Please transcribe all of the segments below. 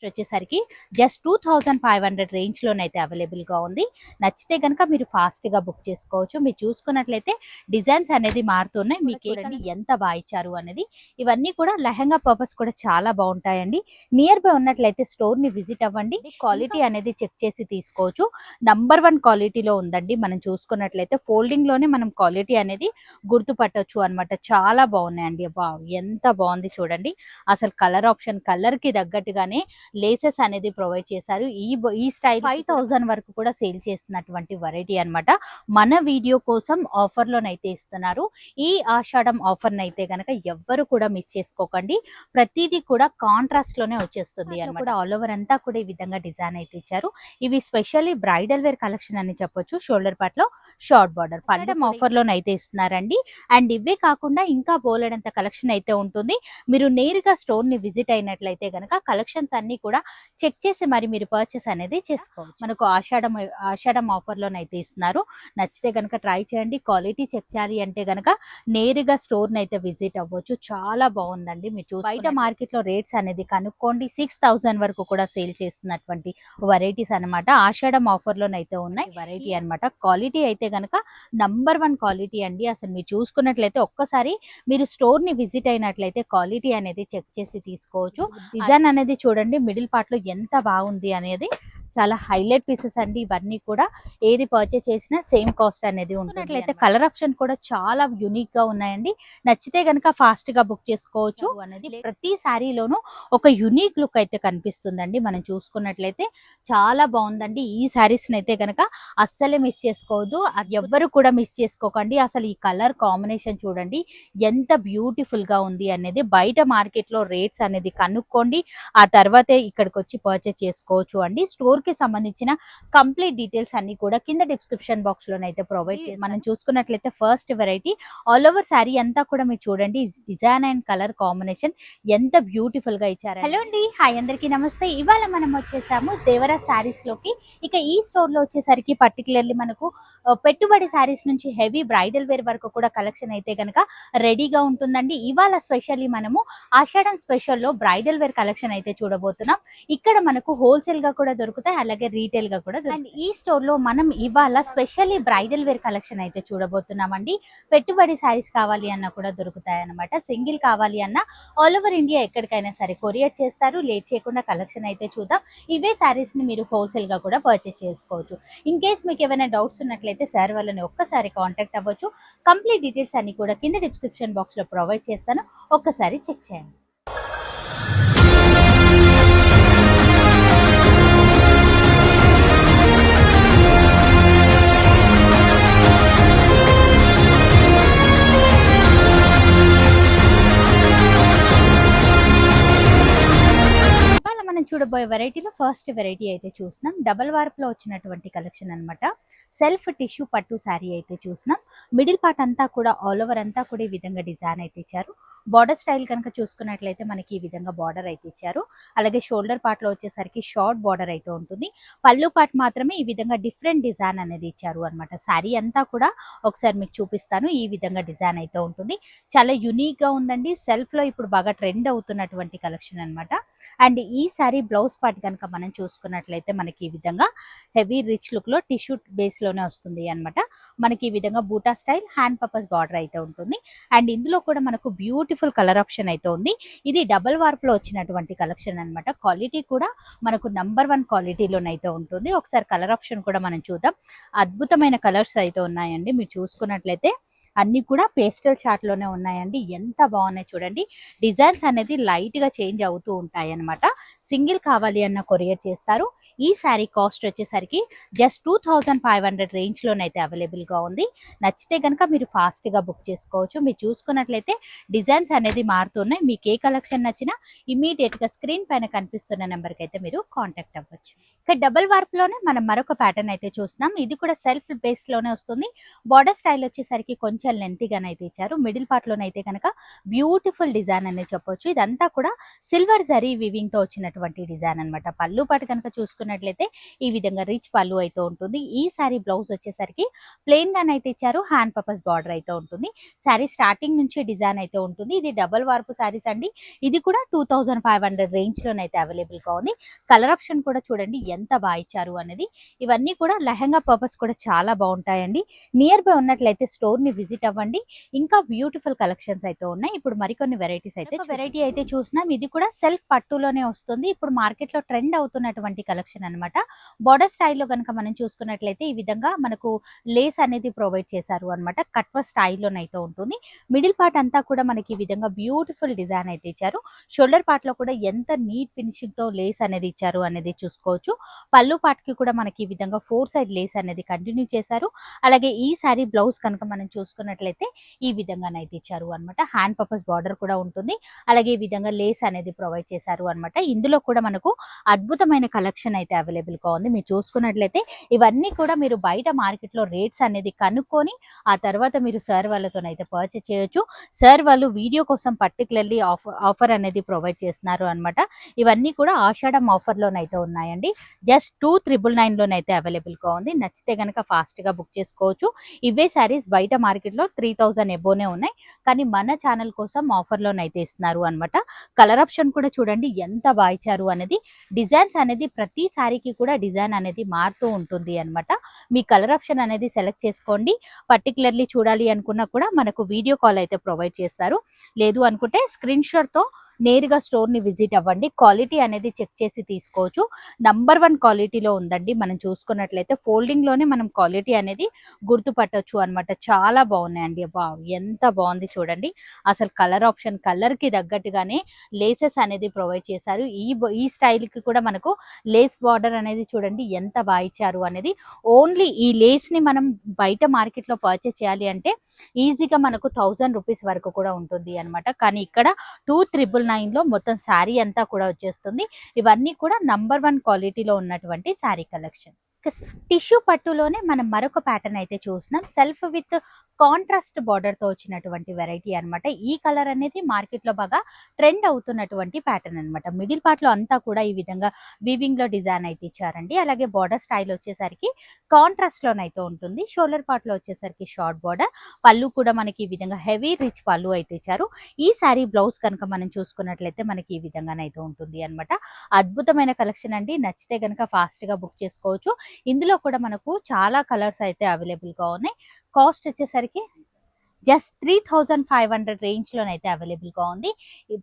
వచ్చేసరికి just 2500 range లోనైతే available గా ఉంది. నచ్చితే కనుక మీరు ఫాస్ట్ గా బుక్ చేసుకోవచ్చు. మీరు చూసుకున్నట్లయితే డిజైన్స్ అనేది మారుతున్నాయి. మీకు చూడండి ఎంత బాగా ఇచ్చారు అనేది. ఇవన్నీ కూడా లెహంగా పర్పస్ కూడా చాలా బాగుంటాయండి. నియర్ బై ఉన్నట్లయితే స్టోర్ ని విజిట్ అవ్వండి. క్వాలిటీ అనేది చెక్ చేసి తీసుకోవచ్చు. నంబర్ 1 క్వాలిటీలో ఉందండి. మనం చూసుకున్నట్లయితే ఫోల్డింగ్ లోనే మనం క్వాలిటీ అనేది గుర్తుపట్టొచ్చు అన్నమాట. చాలా బాగున్నాయండి. ఎంత బాగుంది చూడండి. అసలు కలర్ ఆప్షన్ కలర్ కి తగ్గట్టుగానే లేసెస్ అనేది ప్రొవైడ్ చేశారు. ఈ స్టైల్ 5000 వరకు కూడా సేల్ చేస్తున్నటువంటి వెరైటీ అన్నమాట. మన వీడియో కోసం ఆఫర్ లోనైతే ఇస్తున్నారు. ఈ ఆషాఢం ఆఫర్ నైతే గనక ఎవ్వరు కూడా మిస్ చేసుకోకండి. ప్రతిదీ కూడా కాంట్రాస్ట్ లోనే వచ్చేస్తుంది అన్నమాట. ఆల్ ఓవర్ అంతా కూడా ఈ విధంగా డిజైన్ అయితే ఇచ్చారు. ఇవి స్పెషల్లీ బ్రైడల్ వేర్ కలెక్షన్ అని చెప్పొచ్చు. షోల్డర్ పార్ట్ లో షార్ట్ బార్డర్ పల్లెటం ఆఫర్ లోనైతే ఇస్తున్నారండి. అండ్ ఇవే కాకుండా ఇంకా బోలెడంత కలెక్షన్ అయితే ఉంటుంది. మీరు నేరుగా స్టోర్ ని విజిట్ అయినట్లయితే గనక కలెక్షన్స్ అన్ని కూడా చెక్ చేసి మరి మీరు పర్చేస్ అనేది చేసుకోవచ్చు. మనకు ఆషాఢం ఆఫర్ లోనైతే ఇస్తున్నారు. నచ్చితే గనక ట్రై చేయండి. క్వాలిటీ చెక్ చేయాలి అంటే గనక నేరుగా స్టోర్ నైతే విజిట్ అవ్వచ్చు. చాలా బాగుందండి. మీరు చూసి బయట మార్కెట్ లో రేట్స్ అనేది కనుక్కోండి. 6000 వరకు కూడా సేల్ చేస్తున్నటువంటి వెరైటీస్ అనమాట. ఆషాఢం ఆఫర్ లోనైతే ఉన్నాయి వెరైటీ అనమాట. క్వాలిటీ అయితే గనక నంబర్ 1 క్వాలిటీ అండి. అసలు మీరు చూసుకున్నట్లయితే ఒక్కసారి మీరు స్టోర్ ని విజిట్ అయినట్లయితే క్వాలిటీ అనేది చెక్ చేసి తీసుకోవచ్చు. డిజైన్ అనేది చూడండి మిడిల్ పార్ట్ లో ఎంత బాగుంది అనేది. చాలా హైలైట్ పీసెస్ అండి. ఇవన్నీ కూడా ఏది పర్చేస్ చేసినా సేమ్ కాస్ట్ అనేది ఉంటున్నట్లయితే కలర్ ఆప్షన్ కూడా చాలా యూనిక్ గా ఉన్నాయండి. నచ్చితే గనక ఫాస్ట్ గా బుక్ చేసుకోవచ్చు అనేది. ప్రతి శారీలోనూ ఒక యూనిక్ లుక్ అయితే కనిపిస్తుందండి. మనం చూసుకున్నట్లయితే చాలా బాగుందండి. ఈ శారీస్ అయితే గనక అస్సలే మిస్ చేసుకోవద్దు. అది ఎవ్వరు కూడా మిస్ చేసుకోకండి. అసలు ఈ కలర్ కాంబినేషన్ చూడండి ఎంత బ్యూటిఫుల్ గా ఉంది అనేది. బయట మార్కెట్ లో రేట్స్ అనేది కనుక్కోండి. ఆ తర్వాతే ఇక్కడికి వచ్చి పర్చేస్ చేసుకోవచ్చు అండి. స్టోర్ కి సంబంధించిన కంప్లీట్ డీటెయిల్స్ అన్ని కూడా కింద డిస్క్రిప్షన్ బాక్స్ లోనైతే ప్రొవైడ్ చేసి మనం చూసుకున్నట్లయితే first variety all over sari అంతా కూడా మీరు చూడండి డిజైన్ అండ్ కలర్ కాంబినేషన్ ఎంత బ్యూటిఫుల్ గా ఇచ్చారు. హలో అండి, హాయ్ అందరికీ నమస్తే. ఇవాళ మనం వచ్చేసాము దేవరా శారీస్ లోకి. ఇక ఈ స్టోర్ లో వచ్చేసరికి పర్టికులర్లీ మనకు పెట్టుబడి శారీస్ నుంచి హెవీ బ్రైడల్ వేర్ వరకు కూడా కలెక్షన్ అయితే కనుక రెడీగా ఉంటుందండి. ఇవాళ స్పెషల్లీ మనము ఆషాఢం స్పెషల్ లో బ్రైడల్ వేర్ కలెక్షన్ అయితే చూడబోతున్నాం. ఇక్కడ మనకు హోల్సేల్ గా కూడా దొరుకుతాయి, అలాగే రీటైల్ గా కూడా దొరుకుతాయి. ఈ స్టోర్ లో మనం ఇవాళ స్పెషల్లీ బ్రైడల్ వేర్ కలెక్షన్ అయితే చూడబోతున్నామండి. పెట్టుబడి శారీస్ కావాలి అన్నా కూడా దొరుకుతాయి అన్నమాట. సింగిల్ కావాలి అన్నా ఆల్ ఓవర్ ఇండియా ఎక్కడికైనా సరే కొరియర్ చేస్తారు. లేట్ చేయకుండా కలెక్షన్ అయితే చూద్దాం. ఇవే శారీస్ ని మీరు హోల్సేల్ గా కూడా పర్చేస్ చేసుకోవచ్చు. ఇన్ కేస్ మీకు ఏమైనా డౌట్స్ ఉన్నట్లయితే సార్ వాళ్ళని ఒక్కసారి కాంటాక్ట్ అవ్వచ్చు. కంప్లీట్ డీటెయిల్స్ అన్ని కూడా కింద డిస్క్రిప్షన్ బాక్స్ లో ప్రొవైడ్ చేస్తాను. ఒక్కసారి చెక్ చేయండి. చూడబోయే వెరైటీలో ఫస్ట్ వెరైటీ అయితే చూస్తున్నాం. డబల్ వార్ప్ లో వచ్చినటువంటి కలెక్షన్ అన్నమాట. సెల్ఫ్ టిష్యూ పట్టు శారీ అయితే చూస్తున్నాం. మిడిల్ పార్ట్ అంతా కూడా ఆల్ ఓవర్ అంతా కూడా ఈ విధంగా డిజైన్ అయితే ఇచ్చారు. బార్డర్ స్టైల్ కనుక చూసుకున్నట్లయితే మనకి ఈ విధంగా బార్డర్ అయితే ఇచ్చారు. అలాగే షోల్డర్ పార్ట్ లో వచ్చేసరికి షార్ట్ బార్డర్ అయితే ఉంటుంది. పళ్ళు పార్ట్ మాత్రమే ఈ విధంగా డిఫరెంట్ డిజైన్ అనేది ఇచ్చారు అనమాట. శారీ అంతా కూడా ఒకసారి మీకు చూపిస్తాను. ఈ విధంగా డిజైన్ అయితే ఉంటుంది. చాలా యునిక్ గా ఉందండి. సెల్ఫ్ లో ఇప్పుడు బాగా ట్రెండ్ అవుతున్నటువంటి కలెక్షన్ అనమాట. అండ్ ఈ శారీ బ్లౌజ్ పార్ట్ కనుక మనం చూసుకున్నట్లయితే మనకి ఈ విధంగా హెవీ రిచ్ లుక్ లో టిష్యూ బేస్ లోనే వస్తుంది అనమాట. మనకి ఈ విధంగా బూటా స్టైల్ హ్యాండ్ పర్పస్ బార్డర్ అయితే ఉంటుంది. అండ్ ఇందులో కూడా మనకు బ్యూటిఫుల్ కలర్ ఆప్షన్ అయితే ఉంది. ఇది డబల్ వార్ప్ లో వచ్చినటువంటి కలెక్షన్ అనమాట. క్వాలిటీ కూడా మనకు నంబర్ 1 క్వాలిటీలోనైతే ఉంటుంది. ఒకసారి కలర్ ఆప్షన్ కూడా మనం చూద్దాం. అద్భుతమైన కలర్స్ అయితే ఉన్నాయండి. మీరు చూసుకున్నట్లయితే అన్ని కూడా పేస్టల్ చార్ట్ లోనే ఉన్నాయండి. ఎంత బాగున్నాయి చూడండి. డిజైన్స్ అనేది లైట్ గా చేంజ్ అవుతూ ఉంటాయి అనమాట. సింగిల్ కావాలి అన్న కొరియర్ చేస్తారు. ఈ శారీ కాస్ట్ వచ్చేసరికి జస్ట్ 2500 రేంజ్ లోనైతే అవైలబుల్ గా ఉంది. నచ్చితే కనుక మీరు ఫాస్ట్ గా బుక్ చేసుకోవచ్చు. మీరు చూసుకున్నట్లయితే డిజైన్స్ అనేది మారుతున్నాయి. మీకు ఏ కలెక్షన్ నచ్చినా ఇమీడియట్ గా స్క్రీన్ పైన కనిపిస్తున్న నెంబర్ కి అయితే మీరు కాంటాక్ట్ అవ్వచ్చు. ఇక డబుల్ వార్ప్ లోనే మనం మరొక ప్యాటర్న్ అయితే చూస్తున్నాం. ఇది కూడా సెల్ఫ్ బేస్ లోనే వస్తుంది. బార్డర్ స్టైల్ వచ్చేసరికి కొంచెం కొంచెం లెంతీగానైతే ఇచ్చారు. మిడిల్ పార్ట్లోనైతే కనుక బ్యూటిఫుల్ డిజైన్ అనేది చెప్పొచ్చు. ఇదంతా కూడా సిల్వర్ జరీ వివింగ్తో వచ్చినటువంటి డిజైన్ అనమాట. పళ్ళు పాటు కనుక చూసుకున్నట్లయితే ఈ విధంగా రిచ్ పళ్ళు అయితే ఉంటుంది. ఈ శారీ బ్లౌజ్ వచ్చేసరికి ప్లెయిన్ గానైతే ఇచ్చారు. హ్యాండ్ పర్పస్ బార్డర్ అయితే ఉంటుంది. శారీ స్టార్టింగ్ నుంచి డిజైన్ అయితే ఉంటుంది. ఇది డబల్ వార్పు శారీస్ అండి. ఇది కూడా 2500 రేంజ్ లోనైతే అవైలబుల్ గా ఉంది. కలర్ ఆప్షన్ కూడా చూడండి ఎంత బాగా ఇచ్చారు అనేది. ఇవన్నీ కూడా లెహంగా పర్పస్ కూడా చాలా బాగుంటాయండి. నియర్ బై ఉన్నట్లయితే స్టోర్ ని విజిట్ అవ్వండి. ఇంకా బ్యూటిఫుల్ కలెక్షన్స్ అయితే ఉన్నాయి. ఇప్పుడు మరికొన్ని వెరైటీస్ అయితే వెరైటీ అయితే చూసినాం. ఇది కూడా సెల్ఫ్ పట్టులోనే వస్తుంది. ఇప్పుడు మార్కెట్ లో ట్రెండ్ అవుతున్నటువంటి కలెక్షన్ అన్నమాట. బోర్డర్ స్టైల్లో కనుక మనం చూసుకున్నట్లయితే ఈ విధంగా మనకు లేస్ అనేది ప్రొవైడ్ చేశారు అన్నమాట. కట్వ స్టైల్లోనైతే ఉంటుంది. మిడిల్ పార్ట్ అంతా కూడా మనకి ఈ విధంగా బ్యూటిఫుల్ డిజైన్ అయితే ఇచ్చారు. షోల్డర్ పార్ట్ లో కూడా ఎంత నీట్ ఫినిషింగ్ తో లేస్ అనేది ఇచ్చారు అనేది చూసుకోవచ్చు. పళ్ళు పార్ట్ కి కూడా మనకి ఈ విధంగా 4 సైడ్ లేస్ అనేది కంటిన్యూ చేశారు. అలాగే ఈ సారీ బ్లౌజ్ కనుక మనం చూసుకున్నట్లయితే ఈ విధంగానైతే ఇచ్చారు అన్నమాట. హ్యాండ్ పర్పస్ బార్డర్ కూడా ఉంటుంది. అలాగే ఈ విధంగా లేస్ అనేది ప్రొవైడ్ చేశారు అన్నమాట. ఇందులో కూడా మనకు అద్భుతమైన కలెక్షన్ అయితే అవైలబుల్ గా ఉంది. మీరు చూసుకున్నట్లయితే ఇవన్నీ కూడా మీరు బయట మార్కెట్ లో రేట్స్ అనేది కనుక్కొని ఆ తర్వాత మీరు సార్ వాళ్ళతోనైతే పర్చేస్ చేయొచ్చు. సార్ వాళ్ళు వీడియో కోసం పర్టికులర్లీ ఆఫర్ అనేది ప్రొవైడ్ చేస్తున్నారు అన్నమాట. ఇవన్నీ కూడా ఆషాఢం ఆఫర్ లోనైతే ఉన్నాయండి. జస్ట్ 2999 లోనైతే అవైలబుల్ గా ఉంది. నచ్చితే గనక ఫాస్ట్ గా బుక్ చేసుకోవచ్చు. ఇవే శారీస్ బయట మార్కెట్ లో 3000 ఎబోనే ఉన్నాయి. కానీ మన ఛానల్ కోసం ఆఫర్ లోనైతే ఇస్తున్నారు అన్నమాట. కలర్ ఆప్షన్ కూడా చూడండి ఎంత బాగా ఇచ్చారు అనేది. డిజైన్స్ అనేది ప్రతి శారీకి కూడా డిజైన్ అనేది మారుతూ ఉంటుంది అన్నమాట. మీ కలర్ ఆప్షన్ అనేది సెలెక్ట్ చేసుకోండి. పర్టికులర్లీ చూడాలి అనుకున్నా కూడా మనకు వీడియో కాల్ అయితే ప్రొవైడ్ చేస్తారు. లేదు అనుకుంటే స్క్రీన్ షాట్ తో నేరుగా స్టోర్ ని విజిట్ అవ్వండి. క్వాలిటీ అనేది చెక్ చేసి తీసుకోవచ్చు. నంబర్ 1 క్వాలిటీలో ఉందండి. మనం చూసుకున్నట్లయితే ఫోల్డింగ్ లోనే మనం క్వాలిటీ అనేది గుర్తుపట్టొచ్చు అన్నమాట. చాలా బాగున్నాయండి. ఎంత బాగుంది చూడండి. అసలు కలర్ ఆప్షన్ కలర్ కి తగ్గట్టుగానే లేసెస్ అనేది ప్రొవైడ్ చేశారు. ఈ స్టైల్ కి కూడా మనకు లేస్ బార్డర్ అనేది చూడండి ఎంత బాగా ఇచ్చారు అనేది. ఓన్లీ ఈ లేస్ ని మనం బయట మార్కెట్ లో పర్చేస్ చేయాలి అంటే ఈజీగా మనకు 1000 రూపీస్ వరకు కూడా ఉంటుంది అన్నమాట. కానీ ఇక్కడ 2999 లో మొత్తం శారీ అంతా కూడా వచ్చేస్తుంది. ఇవన్నీ కూడా నంబర్ 1 క్వాలిటీలో ఉన్నటువంటి శారీ కలెక్షన్. టిష్యూ పట్టులోనే మనం మరొక ప్యాటర్న్ అయితే చూస్తున్నాం. సెల్ఫ్ విత్ కాంట్రాస్ట్ బార్డర్ తో వచ్చినటువంటి వెరైటీ అన్నమాట. ఈ కలర్ అనేది మార్కెట్ లో బాగా ట్రెండ్ అవుతున్నటువంటి ప్యాటర్న్ అన్నమాట. మిడిల్ పార్ట్ లో అంతా కూడా ఈ విధంగా వీవింగ్ లో డిజైన్ అయితే ఇచ్చారండి. అలాగే బార్డర్ స్టైల్ వచ్చేసరికి కాంట్రాస్ట్ లోనైతే ఉంటుంది. షోల్డర్ పార్ట్ లో వచ్చేసరికి షార్ట్ బార్డర్. పళ్ళు కూడా మనకి ఈ విధంగా హెవీ రిచ్ పళ్ళు అయితే ఇచ్చారు. ఈ శారీ బ్లౌజ్ కనుక మనం చూసుకున్నట్లయితే మనకి ఈ విధంగానైతే ఉంటుంది అన్నమాట. అద్భుతమైన కలెక్షన్ అండి. నచ్చితే కనుక ఫాస్ట్ గా బుక్ చేసుకోవచ్చు. ఇందులో కూడా మనకు చాలా కలర్స్ అయితే అవైలబుల్ గా ఉన్నాయి. కాస్ట్ వచ్చేసరికి జస్ట్ 3500 రేంజ్ లోనైతే అవైలబుల్ గా ఉంది.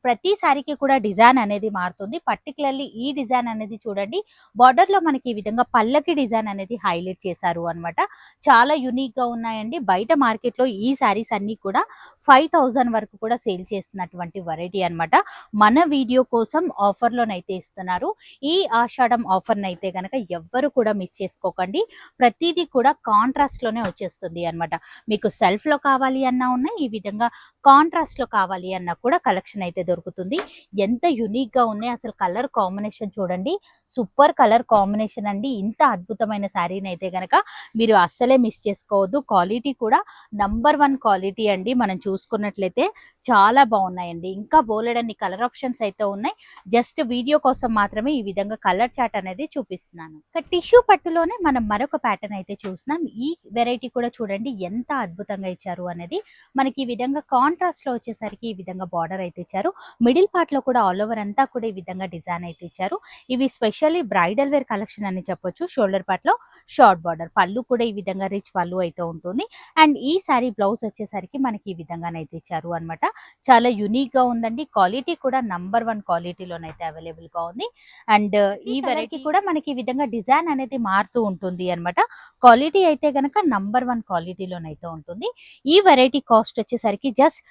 ప్రతి సారీకి కూడా డిజైన్ అనేది మారుతుంది. పర్టికులర్లీ ఈ డిజైన్ అనేది చూడండి. బార్డర్ లో మనకి ఈ విధంగా పల్లకి డిజైన్ అనేది హైలైట్ చేశారు అన్నమాట. చాలా యూనిక్ గా ఉన్నాయండి. బయట మార్కెట్ లో ఈ సారీస్ అన్ని కూడా 5000 వరకు కూడా సేల్ చేస్తున్నటువంటి వెరైటీ అన్నమాట. మన వీడియో కోసం ఆఫర్ లోనైతే ఇస్తున్నారు. ఈ ఆషాఢం ఆఫర్ నైతే గనక ఎవ్వరు కూడా మిస్ చేసుకోకండి. ప్రతిదీ కూడా కాంట్రాస్ట్ లోనే వచ్చేస్తుంది అన్నమాట. మీకు సెల్ఫ్ లో కావాలి అన్నా ఉన్నాయి. ఈ విధంగా కాంట్రాస్ట్ లో కావాలి అన్నా కూడా కలెక్షన్ అయితే దొరుకుతుంది. ఎంత యునిక్ గా ఉన్నాయి. అసలు కలర్ కాంబినేషన్ చూడండి. సూపర్ కలర్ కాంబినేషన్ అండి. ఇంత అద్భుతమైన శారీని అయితే గనక మీరు అస్సలే మిస్ చేసుకోవద్దు. క్వాలిటీ కూడా నంబర్ 1 క్వాలిటీ అండి. మనం చూసుకున్నట్లయితే చాలా బాగున్నాయండి. ఇంకా బోలెడన్ని కలర్ ఆప్షన్స్ అయితే ఉన్నాయి. జస్ట్ వీడియో కోసం మాత్రమే ఈ విధంగా కలర్ చార్ట్ అనేది చూపిస్తున్నాను. టిష్యూ పట్టులోనే మనం మరొక ప్యాటర్న్ అయితే చూస్తున్నాం. ఈ వెరైటీ కూడా చూడండి ఎంత అద్భుతంగా ఇచ్చారు అనేది. మనకి ఈ విధంగా కాంట్రాస్ట్ లో వచ్చేసరికి ఈ విధంగా బార్డర్ అయితే ఇచ్చారు. మిడిల్ పార్ట్ లో కూడా ఆల్ ఓవర్ అంతా కూడా ఈ విధంగా డిజైన్ అయితే ఇచ్చారు. ఇవి స్పెషల్లీ బ్రైడల్ వేర్ కలెక్షన్ అని చెప్పొచ్చు. షోల్డర్ పార్ట్ లో షార్ట్ బార్డర్. పళ్ళు కూడా ఈ విధంగా రిచ్ పళ్ళు అయితే ఉంటుంది. అండ్ ఈ సారీ బ్లౌజ్ వచ్చేసరికి మనకి ఈ విధంగానైతే ఇచ్చారు అన్నమాట. చాలా యునిక్ గా ఉందండి. క్వాలిటీ కూడా నంబర్ 1 క్వాలిటీలోనైతే అవైలబుల్ గా ఉంది. అండ్ ఈ వెరైటీ కూడా మనకి ఈ విధంగా డిజైన్ అనేది మారుతూ ఉంటుంది అన్నమాట. క్వాలిటీ అయితే గనక నంబర్ 1 క్వాలిటీలోనైతే ఉంటుంది. ఈ వెరైటీ కాస్ట్ వచ్చేసరికి జస్ట్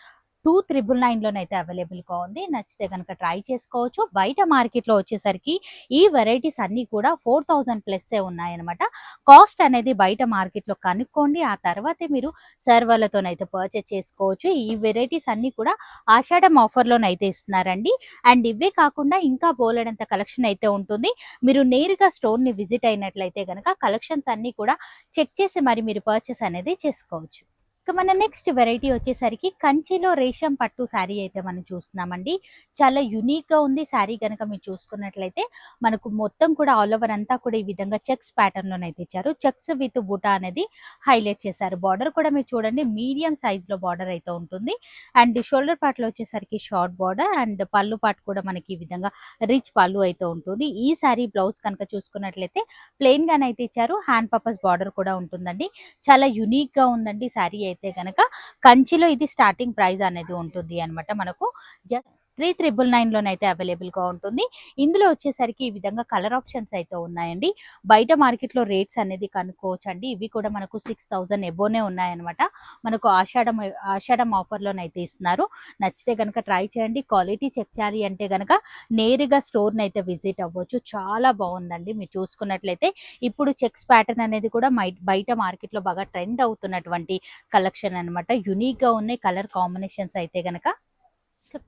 2999 లోనైతే అవైలబుల్ గా ఉంది. నచ్చితే కనుక ట్రై చేసుకోవచ్చు. బయట మార్కెట్ లో వచ్చేసరికి ఈ వెరైటీస్ అన్ని కూడా 4000 ప్లస్ ఉన్నాయన్నమాట. కాస్ట్ అనేది బయట మార్కెట్ లో కనుక్కోండి. ఆ తర్వాతే మీరు సర్ వాళ్ళతోనైతే పర్చేస్ చేసుకోవచ్చు. ఈ వెరైటీస్ అన్ని కూడా ఆషాఢం ఆఫర్ లోనైతే ఇస్తున్నారండి. అండ్ ఇవే కాకుండా ఇంకా బోలెడంత కలెక్షన్ అయితే ఉంటుంది. మీరు నేరుగా స్టోర్ ని విజిట్ అయినట్లయితే కనుక కలెక్షన్స్ అన్ని కూడా చెక్ చేసి మరి మీరు పర్చేస్ అనేది చేసుకోవచ్చు. ఇక మన నెక్స్ట్ వెరైటీ వచ్చేసరికి కంచిలో రేషం పట్టు శారీ అయితే మనం చూస్తున్నామండి. చాలా యూనిక్గా ఉంది శారీ కనుక మీరు చూసుకున్నట్లయితే మనకు మొత్తం కూడా ఆల్ ఓవర్ అంతా కూడా ఈ విధంగా చెక్స్ ప్యాటర్న్లోనైతే ఇచ్చారు. చెక్స్ విత్ బూటా అనేది హైలైట్ చేశారు. బార్డర్ కూడా మీరు చూడండి మీడియం సైజ్లో బార్డర్ అయితే ఉంటుంది. అండ్ షోల్డర్ పార్ట్లో వచ్చేసరికి షార్ట్ బార్డర్ అండ్ పళ్ళు పార్ట్ కూడా మనకి ఈ విధంగా రిచ్ పళ్ళు అయితే ఉంటుంది. ఈ శారీ బ్లౌజ్ కనుక చూసుకున్నట్లయితే ప్లెయిన్ గానైతే ఇచ్చారు. హ్యాండ్ పర్పస్ బార్డర్ కూడా ఉంటుందండి. చాలా యూనిక్గా ఉందండి శారీ అయితే కనుక. కంచిలో ఇది స్టార్టింగ్ ప్రైస్ అనేది ఉంటుంది అనమాట. మనకు 3,999లోనైతే అవైలబుల్గా ఉంటుంది. ఇందులో వచ్చేసరికి ఈ విధంగా కలర్ ఆప్షన్స్ అయితే ఉన్నాయండి. బయట మార్కెట్లో రేట్స్ అనేది కనుక్కోవచ్చు అండి. ఇవి కూడా మనకు 6,000 ఎబోనే ఉన్నాయన్నమాట. మనకు ఆషాఢం ఆఫర్లోనైతే ఇస్తున్నారు. నచ్చితే కనుక ట్రై చేయండి. క్వాలిటీ చెక్ చేయాలి అంటే కనుక నేరుగా స్టోర్ని అయితే విజిట్ అవ్వచ్చు. చాలా బాగుందండి. మీరు చూసుకున్నట్లయితే ఇప్పుడు చెక్స్ ప్యాటర్న్ అనేది కూడా బయట మార్కెట్లో బాగా ట్రెండ్ అవుతున్నటువంటి కలెక్షన్ అనమాట. యూనిక్గా ఉన్నాయి కలర్ కాంబినేషన్స్ అయితే కనుక.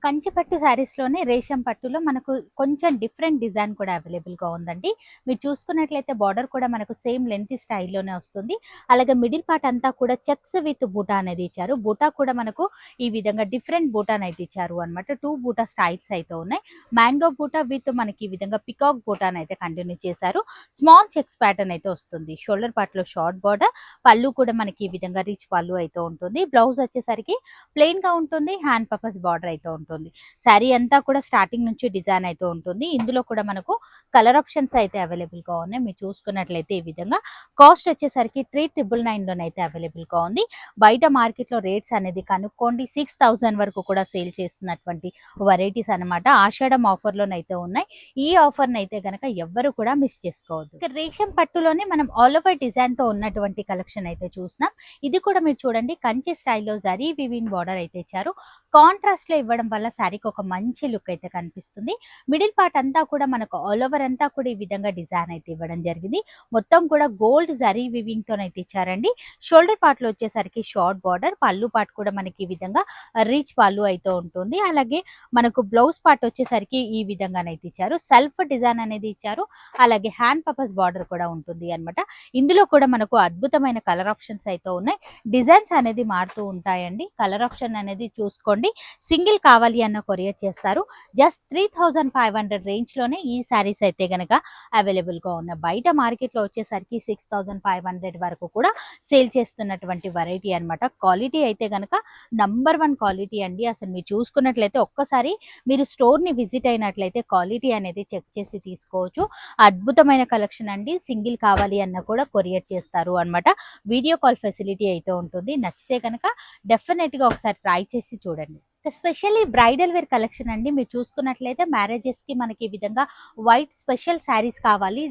కంచి పట్టు శారీస్లోనే రేషం పట్టులో మనకు కొంచెం డిఫరెంట్ డిజైన్ కూడా అవైలబుల్గా ఉందండి. మీరు చూసుకున్నట్లయితే బార్డర్ కూడా మనకు సేమ్ లెంత్ స్టైల్లోనే వస్తుంది. అలాగే మిడిల్ పార్ట్ అంతా కూడా చెక్స్ విత్ బూటా అనేది ఇచ్చారు. బూటా కూడా మనకు ఈ విధంగా డిఫరెంట్ బూటాన్ అయితే ఇచ్చారు అనమాట. 2 బూటా స్టైల్స్ అయితే ఉన్నాయి. మ్యాంగో బూటా విత్ మనకి ఈ విధంగా పికాక్ బూటాన్ అయితే కంటిన్యూ చేశారు. స్మాల్ చెక్స్ ప్యాటర్న్ అయితే వస్తుంది. షోల్డర్ పార్ట్లో షార్ట్ బార్డర్, పళ్ళు కూడా మనకి ఈ విధంగా రిచ్ పళ్ళు అయితే ఉంటుంది. బ్లౌజ్ వచ్చేసరికి ప్లెయిన్ గా ఉంటుంది. హ్యాండ్ పర్పస్ బార్డర్ అయితే ఉంటుంది. శారీ అంతా కూడా స్టార్టింగ్ నుంచి డిజైన్ అయితే ఉంటుంది. ఇందులో కూడా మనకు కలర్ ఆప్షన్స్ అయితే అవైలబుల్ గా ఉన్నాయి. మీరు చూసుకున్నట్లయితే ఈ విధంగా కాస్ట్ వచ్చేసరికి 3,999లోనైతే అవైలబుల్ గా ఉంది. బయట మార్కెట్ లో రేట్స్ అనేది కనుక్కోండి. 6,000 వరకు కూడా సేల్ చేస్తున్నటువంటి వెరైటీస్ అనమాట. ఆషాఢం ఆఫర్ లోనైతే ఉన్నాయి. ఈ ఆఫర్ నైతే గనక ఎవ్వరు కూడా మిస్ చేసుకోవద్దు. రేషం పట్టులోనే మనం ఆల్ ఓవర్ డిజైన్ తో ఉన్నటువంటి కలెక్షన్ అయితే చూసినాం. ఇది కూడా మీరు చూడండి కంచి స్టైల్లో జరీ వివింగ్ బార్డర్ అయితే ఇచ్చారు. కాంట్రాస్ట్ లో ఇవ్వడం వల్ల శారీకి ఒక మంచి లుక్ అయితే కనిపిస్తుంది. మిడిల్ పార్ట్ అంతా కూడా మనకు ఆల్ ఓవర్ అంతా కూడా ఈ విధంగా డిజైన్ అయితే ఇవ్వడం జరిగింది. మొత్తం కూడా గోల్డ్ జరీ వివింగ్ తోనైతే ఇచ్చారండి. షోల్డర్ పార్ట్ లో వచ్చేసరికి షార్ట్ బార్డర్, పళ్ళు పార్ట్ కూడా మనకి ఈ విధంగా రీచ్ పళ్ళు అయితే ఉంటుంది. అలాగే మనకు బ్లౌజ్ పార్ట్ వచ్చేసరికి ఈ విధంగానైతే ఇచ్చారు. సెల్ఫ్ డిజైన్ అనేది ఇచ్చారు. అలాగే హ్యాండ్ పర్పస్ బార్డర్ కూడా ఉంటుంది అనమాట. ఇందులో కూడా మనకు అద్భుతమైన కలర్ ఆప్షన్స్ అయితే ఉన్నాయి. డిజైన్స్ అనేది మారుతూ ఉంటాయండి. కలర్ ఆప్షన్ అనేది చూసుకోండి. సింగిల్ కావాలి అన్న కొరియర్ చేస్తారు. జస్ట్ 3,500 రేంజ్ లోనే ఈ శారీస్ అయితే గనక అవైలబుల్ గా ఉన్నాయి. బయట మార్కెట్ లో వచ్చేసరికి 6,500 వరకు కూడా సేల్ చేస్తున్నటువంటి వెరైటీ అనమాట. క్వాలిటీ అయితే గనక నంబర్ 1 క్వాలిటీ అండి. అసలు మీరు చూసుకున్నట్లయితే ఒక్కసారి మీరు స్టోర్ ని విజిట్ అయినట్లయితే క్వాలిటీ అనేది చెక్ చేసి తీసుకోవచ్చు. అద్భుతమైన కలెక్షన్ అండి. సింగిల్ కావాలి అన్న కూడా కొరియర్ చేస్తారు అనమాట. వీడియో కాల్ ఫెసిలిటీ అయితే ఉంటుంది. నచ్చితే కనుక డెఫినెట్ గా ఒకసారి ట్రై చేసి చూడండి. స్పెషల్లీ బ్రైడల్ వేర్ కలెక్షన్ అండి. మీరు చూసుకున్నట్లయితే మ్యారేజెస్ కి మనకి ఈ విధంగా వైట్ స్పెషల్ శారీస్ కావాలి.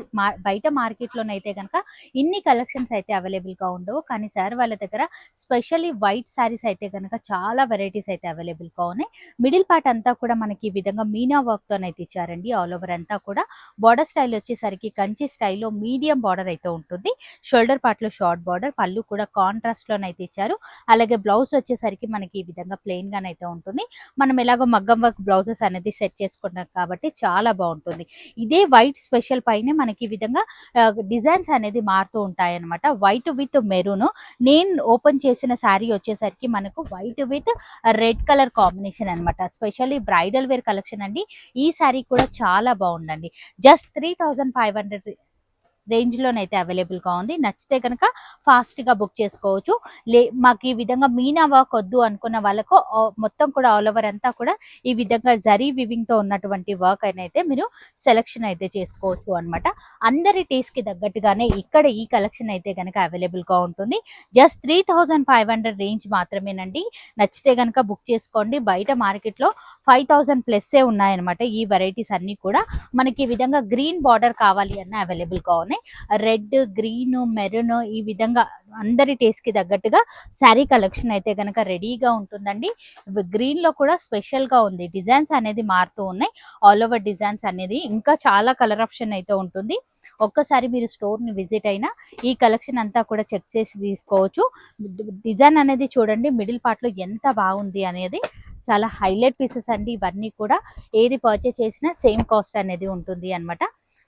బయట మార్కెట్లోనైతే కనుక ఇన్ని కలెక్షన్స్ అయితే అవైలబుల్ గా ఉండవు. కానీ సార్ వాళ్ళ దగ్గర స్పెషల్లీ వైట్ శారీస్ అయితే కనుక చాలా వెరైటీస్ అయితే అవైలబుల్ గా ఉన్నాయి. మిడిల్ పార్ట్ అంతా కూడా మనకి ఈ విధంగా మీనా వర్క్ తోనైతే ఇచ్చారండి. ఆల్ ఓవర్ అంతా కూడా బార్డర్ స్టైల్ వచ్చేసరికి కంచి స్టైల్లో మీడియం బార్డర్ అయితే ఉంటుంది. షోల్డర్ పార్ట్ లో షార్ట్ బార్డర్, పళ్ళు కూడా కాంట్రాస్ట్ లోనైతే ఇచ్చారు. అలాగే బ్లౌజ్ వచ్చేసరికి మనకి ఈ విధంగా ప్లెయిన్ గానైతే ఉంటుంది. మనం ఎలాగో మగ్గం వర్క్ బ్లౌజెస్ అనేది సెట్ చేసుకుంటాం కాబట్టి చాలా బాగుంటుంది. ఇదే వైట్ స్పెషల్ పైనే మనకి ఈ విధంగా డిజైన్స్ అనేది మారుతూ ఉంటాయి అనమాట. White with maroon. నేను ఓపెన్ చేసిన శారీ వచ్చేసరికి మనకు white with red colour combination అనమాట. స్పెషల్లీ బ్రైడల్ వేర్ కలెక్షన్ అండి. ఈ శారీ కూడా చాలా బాగుందండి. జస్ట్ 3,500 రేంజ్ లోనైతే అవైలబుల్ గా ఉంది. నచ్చితే కనుక ఫాస్ట్ గా బుక్ చేసుకోవచ్చు. మాకు ఈ విధంగా మీనా వర్క్ వద్దు అనుకున్న వాళ్ళకు మొత్తం కూడా ఆల్ ఓవర్ అంతా కూడా ఈ విధంగా జరీ వివింగ్ తో ఉన్నటువంటి వర్క్ అయితే మీరు సెలెక్షన్ అయితే చేసుకోవచ్చు అనమాట. అందరి టేస్ట్ కి తగ్గట్టుగానే ఇక్కడ ఈ కలెక్షన్ అయితే కనుక అవైలబుల్ గా ఉంటుంది. జస్ట్ 3,500 రేంజ్ మాత్రమేనండి. నచ్చితే కనుక బుక్ చేసుకోండి. బయట మార్కెట్ లో 5,000 ప్లస్ ఉన్నాయన్నమాట. ఈ వెరైటీస్ అన్ని కూడా మనకి ఈ విధంగా గ్రీన్ బార్డర్ కావాలి అన్న అవైలబుల్ గా ఉన్నాయి. రెడ్, గ్రీన్, మెరూన్ ఈ విధంగా అందరి టేస్ట్ కి తగ్గట్టుగా శారీ కలెక్షన్ అయితే కనుక రెడీగా ఉంటుందండి. గ్రీన్ లో కూడా స్పెషల్ గా ఉంది. డిజైన్స్ అనేది మారుతూ ఉన్నాయి. ఆల్ ఓవర్ డిజైన్స్ అనేది ఇంకా చాలా కలర్ ఆప్షన్ అయితే ఉంటుంది. ఒక్కసారి మీరు స్టోర్ ని విజిట్ అయినా ఈ కలెక్షన్ అంతా కూడా చెక్ చేసి తీసుకోవచ్చు. డిజైన్ అనేది చూడండి మిడిల్ పార్ట్ లో ఎంత బాగుంది అనేది చాలా హైలైట్ పీసెస్ అండి ఇవన్నీ కూడా. ఏది పర్చేస్ చేసినా సేమ్ కాస్ట్ అనేది ఉంటుంది అన్నమాట.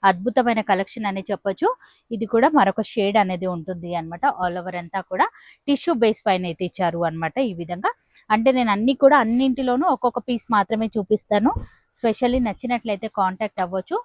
అద్భుతమైన కలెక్షన్ అని చెప్పొచ్చు. ఇది కూడా మరొక షేడ్ అనేది ఉంటుంది అన్నమాట. ఆల్ ఓవర్ అంతా కూడా టిష్యూ బేస్ పైన అయితే ఇచ్చారు అన్నమాట. ఈ విధంగా అంటే నేను అన్ని కూడా అన్నింటిలోనూ ఒక్కొక్క పీస్ మాత్రమే చూపిస్తాను. స్పెషల్లీ నచ్చినట్లయితే కాంటాక్ట్ అవ్వచ్చు.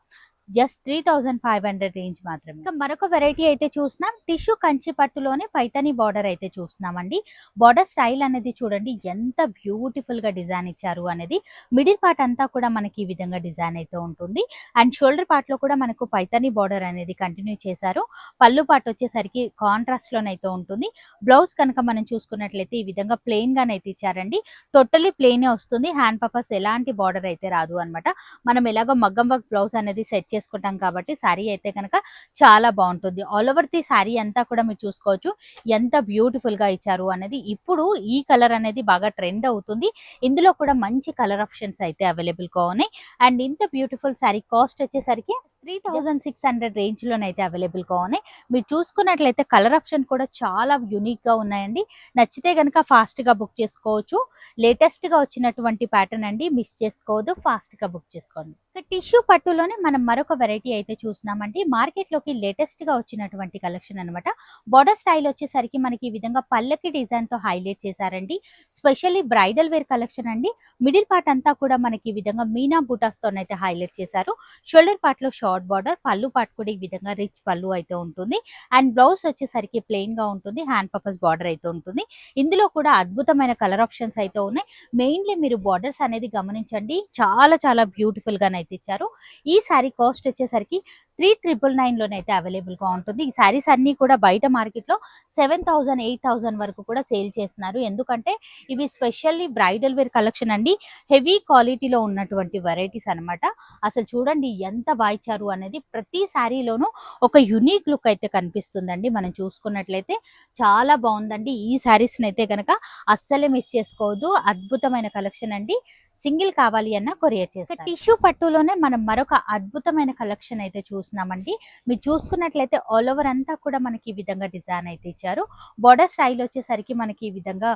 జస్ట్ 3500 రేంజ్ మాత్రమే. ఇంకా మరొక వెరైటీ అయితే చూస్తున్నాం. టిష్యూ కంచి పట్టులోనే పైతాని బార్డర్ అయితే చూస్తున్నామండి. బార్డర్ స్టైల్ అనేది చూడండి ఎంత బ్యూటిఫుల్ గా డిజైన్ ఇచ్చారు అనేది. మిడిల్ పార్ట్ అంతా కూడా మనకి ఈ విధంగా డిజైన్ అయితే ఉంటుంది. అండ్ షోల్డర్ పార్ట్ లో కూడా మనకు పైతాని బార్డర్ అనేది కంటిన్యూ చేశారు. పళ్ళు పార్ట్ వచ్చేసరికి కాంట్రాస్ట్ లోనైతే ఉంటుంది. బ్లౌజ్ కనుక మనం చూసుకున్నట్లయితే ఈ విధంగా ప్లెయిన్ గానైతే ఇచ్చారండి. టోటల్లీ ప్లెయిన్ వస్తుంది. హ్యాండ్ పర్పస్ ఎలాంటి బార్డర్ అయితే రాదు అన్నమాట. మనం ఎలాగో మగ్గం వర్క్ బ్లౌజ్ అనేది సెట్ చేసుకుంటాం కాబట్టి శారీ అయితే కనుక చాలా బాగుంటుంది. ఆల్ ఓవర్ ది శారీ అంతా కూడా మీరు చూసుకోవచ్చు ఎంత బ్యూటిఫుల్ గా ఇచ్చారు అనేది. ఇప్పుడు ఈ కలర్ అనేది బాగా ట్రెండ్ అవుతుంది. ఇందులో కూడా మంచి కలర్ ఆప్షన్స్ అయితే అవైలబుల్ గా ఉన్నాయి. అండ్ ఇంత బ్యూటిఫుల్ శారీ కాస్ట్ వచ్చేసరికి 3600 రేంజ్ లోనైతే అవైలబుల్ గా ఉన్నాయి. మీరు చూసుకున్నట్లయితే కలర్ ఆప్షన్ కూడా చాలా యూనిక్ గా ఉన్నాయండి. నచ్చితే కనుక ఫాస్ట్ గా బుక్ చేసుకోవచ్చు. లేటెస్ట్ గా వచ్చినటువంటి ప్యాటర్న్ అండి, మిస్ చేసుకోవద్దు, ఫాస్ట్ గా బుక్ చేసుకోండి. టిష్యూ పట్టులోనే మనం మరొక వెరైటీ అయితే చూస్తున్నామండి. మార్కెట్ లోకి లేటెస్ట్ గా వచ్చినటువంటి కలెక్షన్ అనమాట. బార్డర్ స్టైల్ వచ్చేసరికి మనకి ఈ విధంగా పల్లకి డిజైన్ తో హైలైట్ చేశారండి. స్పెషల్లీ బ్రైడల్ వేర్ కలెక్షన్ అండి. మిడిల్ పార్ట్ అంతా కూడా మనకి ఈ విధంగా మీనా బూటాస్ తోనైతే హైలైట్ చేశారు. షోల్డర్ పార్ట్ లో షార్ట్ బార్డర్, పళ్ళు పార్ట్ కూడా ఈ విధంగా రిచ్ పళ్ళు అయితే ఉంటుంది. అండ్ బ్లౌజ్ వచ్చేసరికి ప్లెయిన్ గా ఉంటుంది. హ్యాండ్ పర్పస్ బార్డర్ అయితే ఉంటుంది. ఇందులో కూడా అద్భుతమైన కలర్ ఆప్షన్స్ అయితే ఉన్నాయి. మెయిన్లీ మీరు బార్డర్స్ అనేది గమనించండి, చాలా చాలా బ్యూటిఫుల్ గా అయితే ఇచ్చారు. ఈ సారీ కాస్ట్ వచ్చేసరికి 3999 లోనైతే అవైలబుల్ గా ఉంటుంది. ఈ సారీస్ అన్ని కూడా బయట మార్కెట్ లో 7000 8000 వరకు కూడా సేల్ చేస్తున్నారు. ఎందుకంటే ఇవి స్పెషల్లీ బ్రైడల్ వేర్ కలెక్షన్ అండి. హెవీ క్వాలిటీలో ఉన్నటువంటి వెరైటీస్ అన్నమాట. అసలు చూడండి ఎంత బాగా ఇచ్చారు అనేది. ప్రతి శారీలోనూ ఒక యునిక్ లుక్ అయితే కనిపిస్తుందండి. మనం చూసుకున్నట్లయితే చాలా బాగుందండి. ఈ శారీస్ అయితే కనుక అస్సలే మిస్ చేసుకోవద్దు. అద్భుతమైన కలెక్షన్ అండి. సింగిల్ కావాలి అన్న కొరియర్ చేస్తారు. టిష్యూ పట్టులోనే మనం మరొక అద్భుతమైన కలెక్షన్ అయితే చూస్తున్నామండి. మీరు చూసుకున్నట్లయితే ఆల్ ఓవర్ అంతా కూడా మనకి ఈ విధంగా డిజైన్ అయితే ఇచ్చారు. బార్డర్ స్టైల్ వచ్చేసరికి మనకి ఈ విధంగా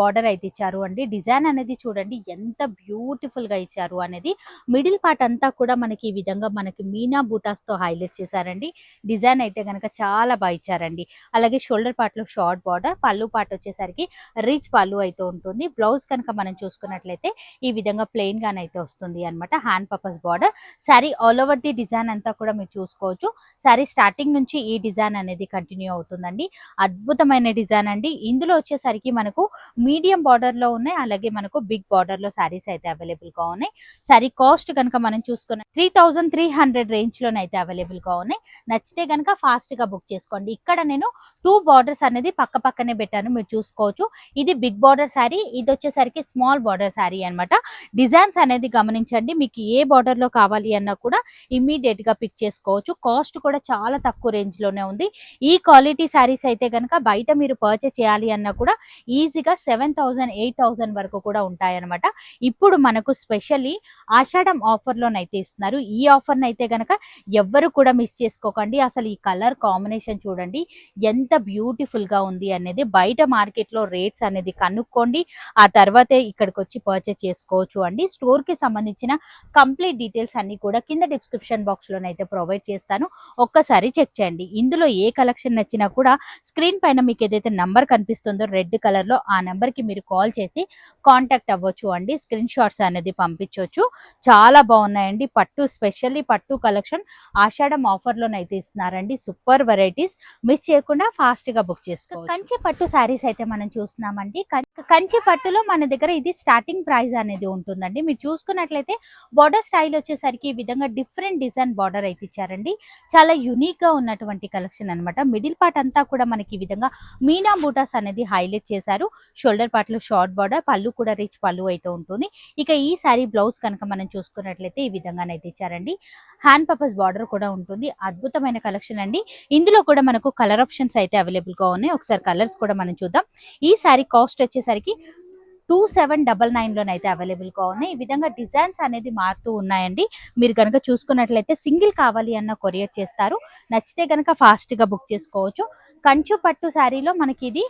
బార్డర్ అయితే ఇచ్చారు అండి. డిజైన్ అనేది చూడండి ఎంత బ్యూటిఫుల్ గా ఇచ్చారు అనేది. మిడిల్ పార్ట్ అంతా కూడా మనకి ఈ విధంగా మనకి మీనా బూటాస్ తో హైలైట్ చేశారండి. డిజైన్ అయితే కనుక చాలా బాగా ఇచ్చారండి. అలాగే షోల్డర్ పార్ట్ లో షార్ట్ బార్డర్, పళ్ళు పార్ట్ వచ్చేసరికి రిచ్ పళ్ళు అయితే ఉంటుంది. బ్లౌజ్ కనుక మనం చూసుకున్నట్లయితే ఈ విధంగా ప్లెయిన్ గానైతే వస్తుంది అన్నమాట. Hand purpose border. Sari all over the design అంతా కూడా మీరు చూసుకోవచ్చు. శారీ స్టార్టింగ్ నుంచి ఈ డిజైన్ అనేది కంటిన్యూ అవుతుందండి. అద్భుతమైన డిజైన్ అండి. ఇందులో వచ్చేసరికి మనకు మీడియం బార్డర్ లో ఉన్నాయి, అలాగే మనకు బిగ్ బార్డర్ లో శారీస్ అయితే అవైలబుల్ గా ఉన్నాయి. శారీ కాస్ట్ కనుక మనం చూసుకున్న 3300 రేంజ్ లోనైతే అవైలబుల్ గా ఉన్నాయి. నచ్చితే కనుక ఫాస్ట్ గా బుక్ చేసుకోండి. ఇక్కడ నేను 2 బార్డర్స్ అనేది పక్క పక్కనే పెట్టాను, మీరు చూసుకోవచ్చు. ఇది బిగ్ బార్డర్ శారీ, ఇది వచ్చేసరికి స్మాల్ బార్డర్ శారీ అన్నమాట. డిజైన్స్ అనేది గమనించండి. మీకు ఏ బార్డర్ లో కావాలి అన్నా కూడా ఇమీడియట్ గా పిక్ చేసుకోవచ్చు. కాస్ట్ కూడా చాలా తక్కువ రేంజ్ లోనే ఉంది. ఈ క్వాలిటీ శారీస్ అయితే కనుక బయట మీరు పర్చేస్ చేయాలి అన్నా కూడా ఈజీగా 7000 8000 వరకు కూడా ఉంటాయన్నమాట. ఇప్పుడు మనకు స్పెషల్లీ ఆషాఢం ఆఫర్ లోనైతే ఇస్తున్నారు. ఈ ఆఫర్ అయితే కనుక ఎవ్వరు కూడా మిస్ చేసుకోకండి. అసలు ఈ కలర్ కాంబినేషన్ చూడండి ఎంత బ్యూటిఫుల్ గా ఉంది అనేది. బయట మార్కెట్ లో రేట్స్ అనేది కనుక్కోండి, ఆ తర్వాతే ఇక్కడికి వచ్చి పర్చేస్ చేసుకోవచ్చు అండి. స్టోర్ కి సంబంధించిన కంప్లీట్ డీటెయిల్స్ అన్ని కూడా కింద డిస్క్రిప్షన్ బాక్స్ లోనైతే ప్రొవైడ్ చేస్తాను. ఒక్కసారి చెక్ చేయండి. ఇందులో ఏ కలెక్షన్ నచ్చినా కూడా స్క్రీన్ పైన మీకు ఏదైతే నంబర్ కనిపిస్తుందో రెడ్ కలర్ లో, ఆ నెంబర్ కి మీరు కాల్ చేసి కాంటాక్ట్ అవ్వచ్చు అండి. స్క్రీన్ షాట్స్ అనేది పంపించవచ్చు. చాలా బాగున్నాయండి. పట్టు స్పెషల్లీ పట్టు కలెక్షన్ ఆషాఢం ఆఫర్ లోనైతే ఇస్తున్నారండి. సూపర్ వెరైటీస్, మిస్ చేయకుండా ఫాస్ట్ గా బుక్ చేసుకోవచ్చు. కంచి పట్టు శారీస్ అయితే మనం చూస్తున్నామండి. కంచి పట్టులో మన దగ్గర ఇది స్టార్టింగ్ ప్రైస్ అనేది ఉంటుందండి. మీరు చూసుకున్నట్లయితే బార్డర్ స్టైల్ వచ్చేసరికి ఈ విధంగా డిఫరెంట్ డిజైన్ బార్డర్ అయితే ఇచ్చారండి. చాలా యూనిక్ గా ఉన్నటువంటి కలెక్షన్ అనమాట. మిడిల్ పార్ట్ అంతా కూడా మనకి ఈ విధంగా మీనా బూటాస్ అనేది హైలైట్ చేశారు. షోల్డర్ పార్ట్ లో షార్ట్ బార్డర్, పళ్ళు కూడా రిచ్ పళ్ళు అయితే ఉంటుంది. ఇక ఈ సారీ బ్లౌజ్ కనుక మనం చూసుకున్నట్లయితే ఈ విధంగానైతే ఇచ్చారండి. హ్యాండ్ పర్పస్ బార్డర్ కూడా ఉంటుంది. అద్భుతమైన కలెక్షన్ అండి. ఇందులో కూడా మనకు కలర్ ఆప్షన్స్ అయితే అవైలబుల్ గా ఉన్నాయి. ఒకసారి కలర్స్ కూడా మనం చూద్దాం. ఈ సారీ కాస్ట్ వచ్చేసరికి 2799 లోనైతే అవైలబుల్ గా ఉన్నాయి. ఈ విధంగా డిజైన్స్ అనేది మారుతూ ఉన్నాయండి. మీరు కనుక చూసుకున్నట్లయితే సింగిల్ కావాలి అన్న కొరియర్ చేస్తారు. నచ్చితే కనుక ఫాస్ట్ గా బుక్ చేసుకోవచ్చు. కంచు పట్టు శారీలో మనకి ఇది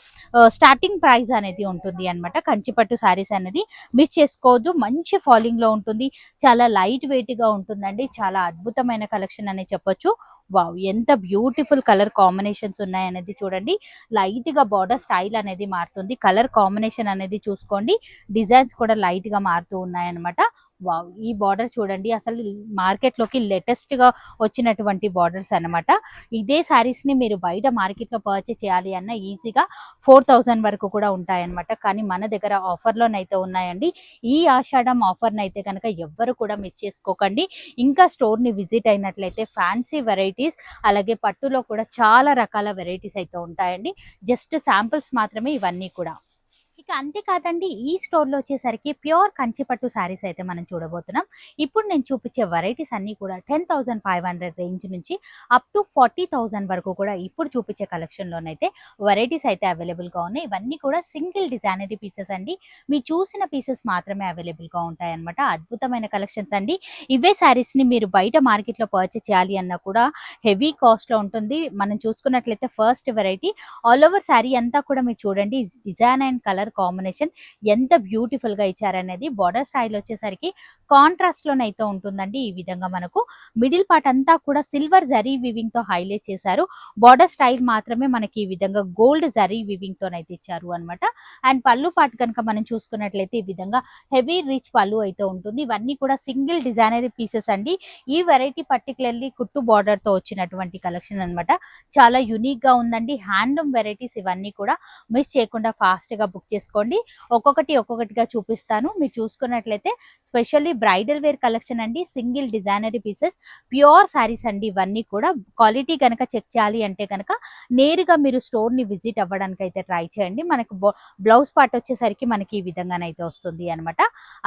స్టార్టింగ్ ప్రైస్ అనేది ఉంటుంది అన్నమాట. కంచి పట్టు శారీస్ అనేది మిస్ చేసుకోవద్దు. మంచి ఫాలింగ్ లో ఉంటుంది. చాలా లైట్ వెయిట్ గా ఉంటుందండి. చాలా అద్భుతమైన కలెక్షన్ అని చెప్పొచ్చు. వావ్, ఎంత బ్యూటిఫుల్ కలర్ కాంబినేషన్స్ ఉన్నాయనేది చూడండి. లైట్ గా బార్డర్ స్టైల్ అనేది మారుతుంది. కలర్ కాంబినేషన్ అనేది చూసుకోండి. డిజైన్స్ కూడా లైట్ గా మారుతూ ఉన్నాయన్నమాట. వావ్, ఈ బార్డర్ చూడండి. అసలు మార్కెట్ లోకి లేటెస్ట్ గా వచ్చినటువంటి బార్డర్స్ అన్నమాట. ఇదే సారీస్ ని మీరు బయట మార్కెట్ లో పర్చేస్ చేయాలి అన్న ఈజీగా 4000 వరకు కూడా ఉంటాయన్నమాట. కానీ మన దగ్గర ఆఫర్ లోనైతే ఉన్నాయండి. ఈ ఆషాఢం ఆఫర్ నైతే కనుక ఎవ్వరు కూడా మిస్ చేసుకోకండి. ఇంకా స్టోర్ ని విజిట్ అయినట్లయితే ఫ్యాన్సీ వెరైటీస్, అలాగే పట్టులో కూడా చాలా రకాల వెరైటీస్ అయితే ఉంటాయండి. జస్ట్ శాంపిల్స్ మాత్రమే ఇవన్నీ కూడా. ఇక అంతేకాదండి, ఈ స్టోర్లో వచ్చేసరికి ప్యూర్ కంచిపట్టు శారీస్ అయితే మనం చూడబోతున్నాం. ఇప్పుడు నేను చూపించే వెరైటీస్ అన్నీ కూడా 10,500 రేంజ్ నుంచి అప్ టు 40,000 వరకు కూడా ఇప్పుడు చూపించే కలెక్షన్లోనైతే వెరైటీస్ అయితే అవైలబుల్గా ఉన్నాయి. ఇవన్నీ కూడా సింగిల్ డిజైనరీ పీసెస్ అండి. మీరు చూసిన పీసెస్ మాత్రమే అవైలబుల్గా ఉంటాయి అనమాట. అద్భుతమైన కలెక్షన్స్ అండి. ఇవే శారీస్ని మీరు బయట మార్కెట్లో పర్చేస్ చేయాలి అన్నా కూడా హెవీ కాస్ట్లో ఉంటుంది. మనం చూసుకున్నట్లయితే first variety all over sari అంతా కూడా మీరు చూడండి. డిజైన్ అండ్ కలర్ కాంబినేషన్ ఎంత బ్యూటిఫుల్ గా ఇచ్చారనేది. బార్డర్ స్టైల్ వచ్చేసరికి కాంట్రాస్ట్ లోనైతే ఉంటుందండి. ఈ విధంగా మనకు మిడిల్ పార్ట్ అంతా కూడా సిల్వర్ జరీ వివింగ్ తో హైలైట్ చేశారు. బార్డర్ స్టైల్ మాత్రమే మనకి ఈ విధంగా గోల్డ్ జరీ వివింగ్ తోనైతే ఇచ్చారు అనమాట. అండ్ పళ్ళు పార్ట్ కనుక మనం చూసుకున్నట్లయితే ఈ విధంగా హెవీ రిచ్ పళ్ళు అయితే ఉంటుంది. ఇవన్నీ కూడా సింగిల్ డిజైనరీ పీసెస్ అండి. ఈ వెరైటీ పర్టికులర్లీ కుట్టు బార్డర్ తో వచ్చినటువంటి కలెక్షన్ అనమాట. చాలా యునిక్ గా ఉందండి. హ్యాండ్లూమ్ వెరైటీస్ ఇవన్నీ కూడా మిస్ చేయకుండా ఫాస్ట్ గా బుక్ చేసుకోండి. ఒక్కొక్కటిగా చూపిస్తాను. మీరు చూసుకున్నట్లయితే స్పెషల్లీ బ్రైడల్ వేర్ కలెక్షన్ అండి. Single designery pieces, pure saris అండి. ఇవన్నీ కూడా క్వాలిటీ కనుక చెక్ చేయాలి అంటే కనుక నేరుగా మీరు స్టోర్ ని విజిట్ అవ్వడానికి అయితే ట్రై చేయండి. మనకు బ్లౌజ్ పార్ట్ వచ్చేసరికి మనకి ఈ విధంగానైతే వస్తుంది అనమాట.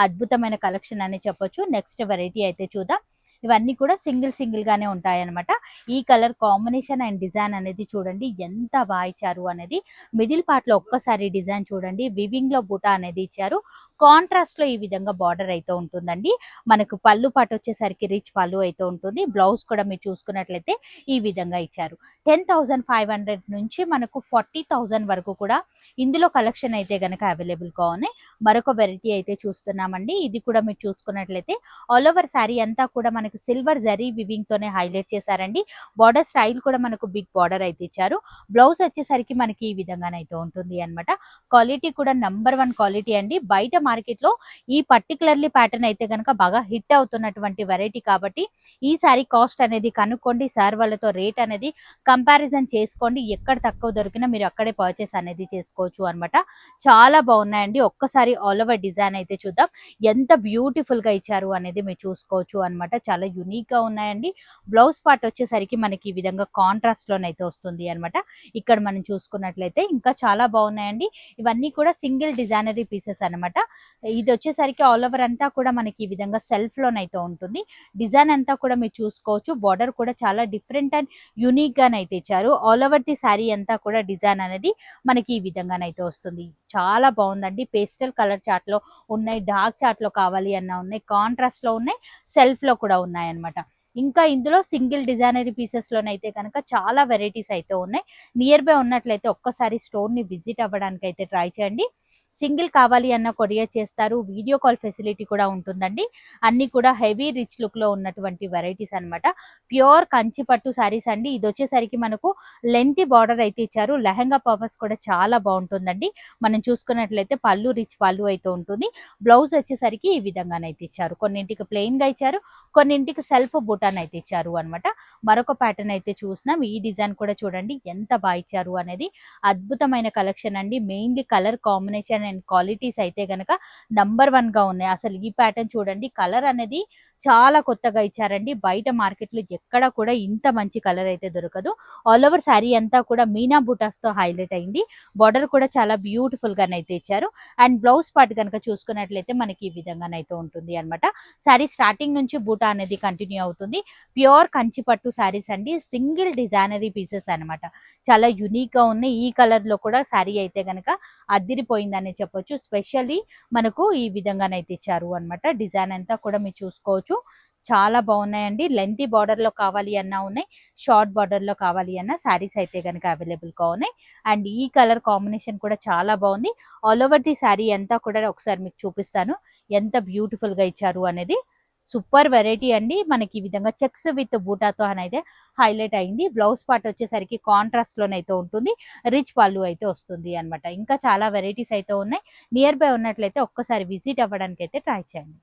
అద్భుతమైన కలెక్షన్ అని చెప్పొచ్చు. నెక్స్ట్ వెరైటీ అయితే చూద్దాం. ఇవన్నీ కూడా సింగిల్ గానే ఉంటాయన్నమాట. ఈ కలర్ కాంబినేషన్ అండ్ డిజైన్ అనేది చూడండి ఎంత బాగా ఇచ్చారు అనేది. మిడిల్ పార్ట్ లో ఒక్కసారి డిజైన్ చూడండి. వివింగ్ లో బుటా అనేది ఇచ్చారు. కాంట్రాస్ట్ లో ఈ విధంగా బార్డర్ అయితే ఉంటుందండి. మనకు పళ్ళు పార్ట్ వచ్చేసరికి రిచ్ పళ్ళు అయితే ఉంటుంది. బ్లౌజ్ కూడా మీరు చూసుకున్నట్లయితే ఈ విధంగా ఇచ్చారు. 10,500 నుంచి మనకు 40,000 వరకు కూడా ఇందులో కలెక్షన్ అయితే గనక అవైలబుల్ గా ఉన్నాయి. మరొక వెరైటీ అయితే చూస్తున్నామండి. ఇది కూడా మీరు చూసుకున్నట్లయితే ఆల్ ఓవర్ శారీ అంతా కూడా మనకి సిల్వర్ జరీ వివింగ్ తోనే హైలైట్ చేశారండి. బార్డర్ స్టైల్ కూడా మనకు బిగ్ బార్డర్ అయితే ఇచ్చారు. బ్లౌజ్ వచ్చేసరికి మనకి ఈ విధంగానైతే ఉంటుంది అనమాట. క్వాలిటీ కూడా నంబర్ 1 క్వాలిటీ అండి. బయట మార్కెట్ లో ఈ పర్టికులర్లీ ప్యాటర్న్ అయితే కనుక బాగా హిట్ అవుతున్నటువంటి వెరైటీ కాబట్టి ఈ సారీ కాస్ట్ అనేది కనుక్కోండి. సార్ వాళ్ళతో రేట్ అనేది కంపారిజన్ చేసుకోండి. ఎక్కడ తక్కువ దొరికినా మీరు అక్కడే పర్చేస్ అనేది చేసుకోవచ్చు అనమాట. చాలా బాగున్నాయండి. ఒక్కసారి ఆల్ ఓవర్ డిజైన్ అయితే చూద్దాం. ఎంత బ్యూటిఫుల్ గా ఇచ్చారు అనేది మీరు చూసుకోవచ్చు అనమాట. చాలా యూనిక్ గా ఉన్నాయండి. బ్లౌజ్ పార్ట్ వచ్చేసరికి మనకి ఈ విధంగా కాంట్రాస్ట్ లోనైతే వస్తుంది అనమాట. ఇక్కడ మనం చూసుకున్నట్లయితే ఇంకా చాలా బాగున్నాయండి. ఇవన్నీ కూడా సింగిల్ డిజైనరీ పీసెస్ అనమాట. ఇది వచ్చేసరికి ఆల్ ఓవర్ అంతా కూడా మనకి ఈ విధంగా సెల్ఫ్ లోనైతే ఉంటుంది. డిజైన్ అంతా కూడా మీరు చూసుకోవచ్చు. బార్డర్ కూడా చాలా డిఫరెంట్ అండ్ యూనిక్ గానైతే ఇచ్చారు. ఆల్ ఓవర్ ది శారీ అంతా కూడా డిజైన్ అనేది మనకి ఈ విధంగానైతే వస్తుంది. చాలా బాగుందండి. పేస్టల్ కలర్ చార్ట్ లో ఉన్నాయి, డార్క్ చార్ట్ లో కావాలి అన్న ఉన్నాయి, కాంట్రాస్ట్ లో ఉన్నాయి, సెల్ఫ్ లో కూడా ఉన్నాయి అన్నమాట. ఇంకా ఇందులో సింగిల్ డిజైనరీ పీసెస్ లోనైతే కనుక చాలా వెరైటీస్ అయితే ఉన్నాయి. నియర్ బై ఉన్నట్లయితే ఒక్కసారి స్టోర్ ని విజిట్ అవ్వడానికి అయితే ట్రై చేయండి. సింగిల్ కావాలి అన్న కొరియర్ చేస్తారు. వీడియో కాల్ ఫెసిలిటీ కూడా ఉంటుందండి. అన్ని కూడా హెవీ రిచ్ లుక్ లో ఉన్నటువంటి వెరైటీస్ అన్నమాట. ప్యూర్ కంచి పట్టు శారీస్ అండి. ఇది వచ్చేసరికి మనకు లెంతీ బార్డర్ అయితే ఇచ్చారు. లెహంగా పర్పస్ కూడా చాలా బాగుంటుందండి. మనం చూసుకున్నట్లయితే పళ్ళు రిచ్ పళ్ళు అయితే ఉంటుంది. బ్లౌజ్ వచ్చేసరికి ఈ విధంగానైతే ఇచ్చారు. కొన్నింటికి ప్లెయిన్ గా ఇచ్చారు, కొన్నింటికి సెల్ఫ్ బుటాన్ అయితే ఇచ్చారు అనమాట. మరొక ప్యాటర్న్ అయితే చూసినాం. ఈ డిజైన్ కూడా చూడండి ఎంత బాగా ఇచ్చారు అనేది. అద్భుతమైన కలెక్షన్ అండి. Mainly colour combination and qualities అయితే గనక నంబర్ 1 గా ఉన్నాయి. అసలు ఈ ప్యాటర్న్ చూడండి. కలర్ అనేది చాలా కొత్తగా ఇచ్చారండి. బయట మార్కెట్లో ఎక్కడ కూడా ఇంత మంచి కలర్ అయితే దొరకదు. ఆల్ ఓవర్ శారీ అంతా కూడా మీనా బూటాస్ తో హైలైట్ అయింది. బార్డర్ కూడా చాలా బ్యూటిఫుల్ గానైతే ఇచ్చారు. అండ్ బ్లౌజ్ పార్ట్ కనుక చూసుకున్నట్లయితే మనకి ఈ విధంగానైతే ఉంటుంది అన్నమాట. శారీ స్టార్టింగ్ నుంచి బూటా అనేది కంటిన్యూ అవుతుంది. ప్యూర్ కంచి పట్టు శారీస్ అండి. సింగిల్ డిజైనరీ పీసెస్ అన్నమాట. చాలా యూనిక్ గా ఉన్నాయి. ఈ కలర్ లో కూడా శారీ అయితే గనక అదిరిపోయిందని చెప్పొచ్చు. స్పెషల్లీ మనకు ఈ విధంగానైతే ఇచ్చారు అన్నమాట. డిజైన్ అంతా కూడా మీరు చూసుకోవచ్చు. చాలా బాగున్నాయండి. లెంతీ బార్డర్ లో కావాలి అన్నా ఉన్నాయి, షార్ట్ బార్డర్ లో కావాలి అన్న శారీస్ అయితే కనుక అవైలబుల్ గా ఉన్నాయి. అండ్ ఈ కలర్ కాంబినేషన్ కూడా చాలా బాగుంది. ఆల్ ఓవర్ ది శారీ అంతా కూడా ఒకసారి మీకు చూపిస్తాను ఎంత బ్యూటిఫుల్ గా ఇచ్చారు అనేది. సూపర్ వెరైటీ అండి. మనకి ఈ విధంగా చెక్స్ విత్ బూటాతో అయితే హైలైట్ అయింది. బ్లౌజ్ పార్ట్ వచ్చేసరికి కాంట్రాస్ట్ లోనైతే ఉంటుంది. రిచ్ పళ్ళు అయితే వస్తుంది అన్నమాట. ఇంకా చాలా వెరైటీస్ అయితే ఉన్నాయి. నియర్ బై ఉన్నట్లయితే ఒక్కసారి విజిట్ అవ్వడానికి అయితే ట్రై చేయండి.